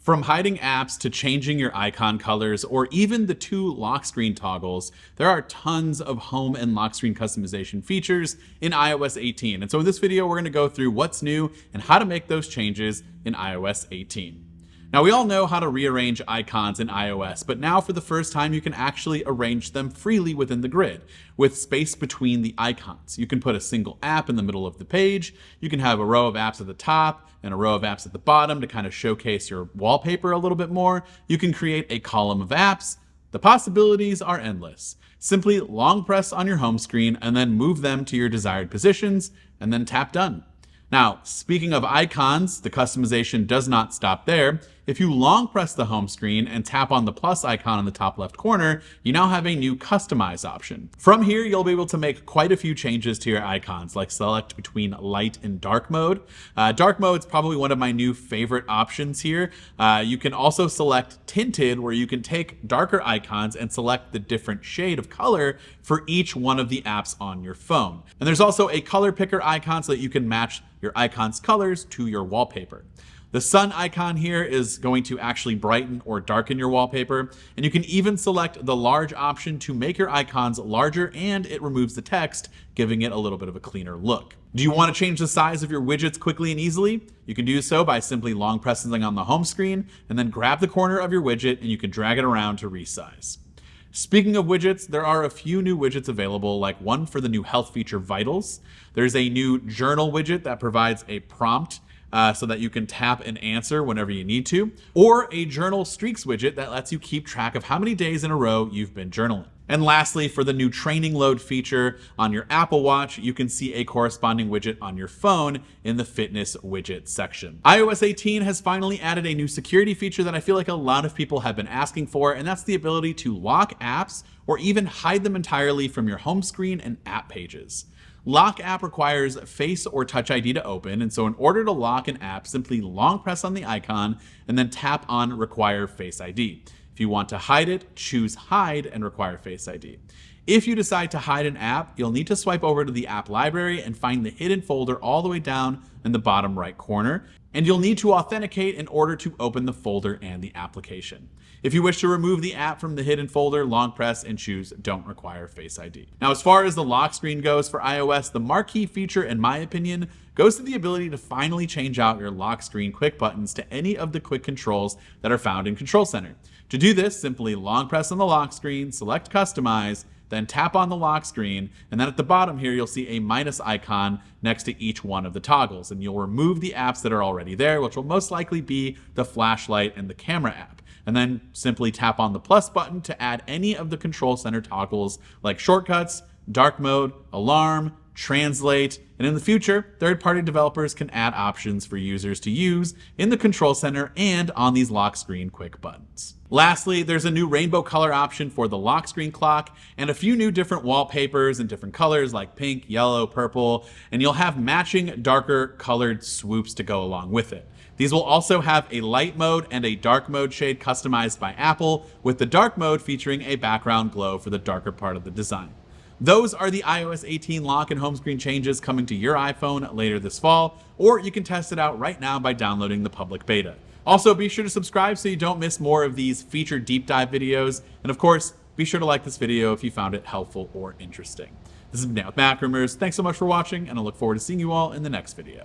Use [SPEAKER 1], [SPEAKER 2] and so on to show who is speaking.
[SPEAKER 1] From hiding apps to changing your icon colors or even the 2 lock screen toggles, there are tons of home and lock screen customization features in iOS 18. And so in this video, we're going to go through what's new and how to make those changes in iOS 18. Now, we all know how to rearrange icons in iOS, but now for the first time, you can actually arrange them freely within the grid with space between the icons. You can put a single app in the middle of the page. You can have a row of apps at the top and a row of apps at the bottom to kind of showcase your wallpaper a little bit more. You can create a column of apps. The possibilities are endless. Simply long press on your home screen and then move them to your desired positions and then tap done. Now, speaking of icons, the customization does not stop there. If you long press the home screen and tap on the plus icon in the top left corner, you now have a new customize option. From here, you'll be able to make quite a few changes to your icons, like select between light and dark mode. Dark mode is probably one of my new favorite options here. You can also select tinted, where you can take darker icons and select the different shade of color for each one of the apps on your phone. And there's also a color picker icon so that you can match your icon's colors to your wallpaper. The sun icon here is going to actually brighten or darken your wallpaper, and you can even select the large option to make your icons larger, and it removes the text, giving it a little bit of a cleaner look. Do you want to change the size of your widgets quickly and easily? You can do so by simply long pressing on the home screen and then grab the corner of your widget and you can drag it around to resize. Speaking of widgets, there are a few new widgets available, like one for the new health feature Vitals. There's a new journal widget that provides a prompt so that you can tap and answer whenever you need to, or a journal streaks widget that lets you keep track of how many days in a row you've been journaling. And lastly, for the new training load feature on your Apple Watch, you can see a corresponding widget on your phone in the fitness widget section. iOS 18 has finally added a new security feature that I feel like a lot of people have been asking for, and that's the ability to lock apps or even hide them entirely from your home screen and app pages. Lock app requires Face or Touch ID to open, and so in order to lock an app, simply long press on the icon and then tap on Require Face ID. If you want to hide it, choose Hide and require Face ID. If you decide to hide an app, you'll need to swipe over to the app library and find the hidden folder all the way down in the bottom right corner, and you'll need to authenticate in order to open the folder and the application. If you wish to remove the app from the hidden folder, long press and choose Don't Require Face ID. Now, as far as the lock screen goes for iOS, the marquee feature, in my opinion, goes to the ability to finally change out your lock screen quick buttons to any of the quick controls that are found in Control Center. To do this, simply long press on the lock screen, select Customize, then tap on the lock screen, and then at the bottom here, you'll see a minus icon next to each one of the toggles, and you'll remove the apps that are already there, which will most likely be the flashlight and the camera app. And then simply tap on the plus button to add any of the Control Center toggles like shortcuts, dark mode, alarm, translate, and in the future, third-party developers can add options for users to use in the Control Center and on these lock screen quick buttons. Lastly, there's a new rainbow color option for the lock screen clock and a few new different wallpapers in different colors like pink, yellow, purple, and you'll have matching darker colored swoops to go along with it. These will also have a light mode and a dark mode shade customized by Apple, with the dark mode featuring a background glow for the darker part of the design. Those are the iOS 18 lock and home screen changes coming to your iPhone later this fall, or you can test it out right now by downloading the public beta. Also, be sure to subscribe so you don't miss more of these feature deep dive videos, and of course, be sure to like this video if you found it helpful or interesting. This is Dan with MacRumors. Thanks so much for watching, and I look forward to seeing you all in the next video.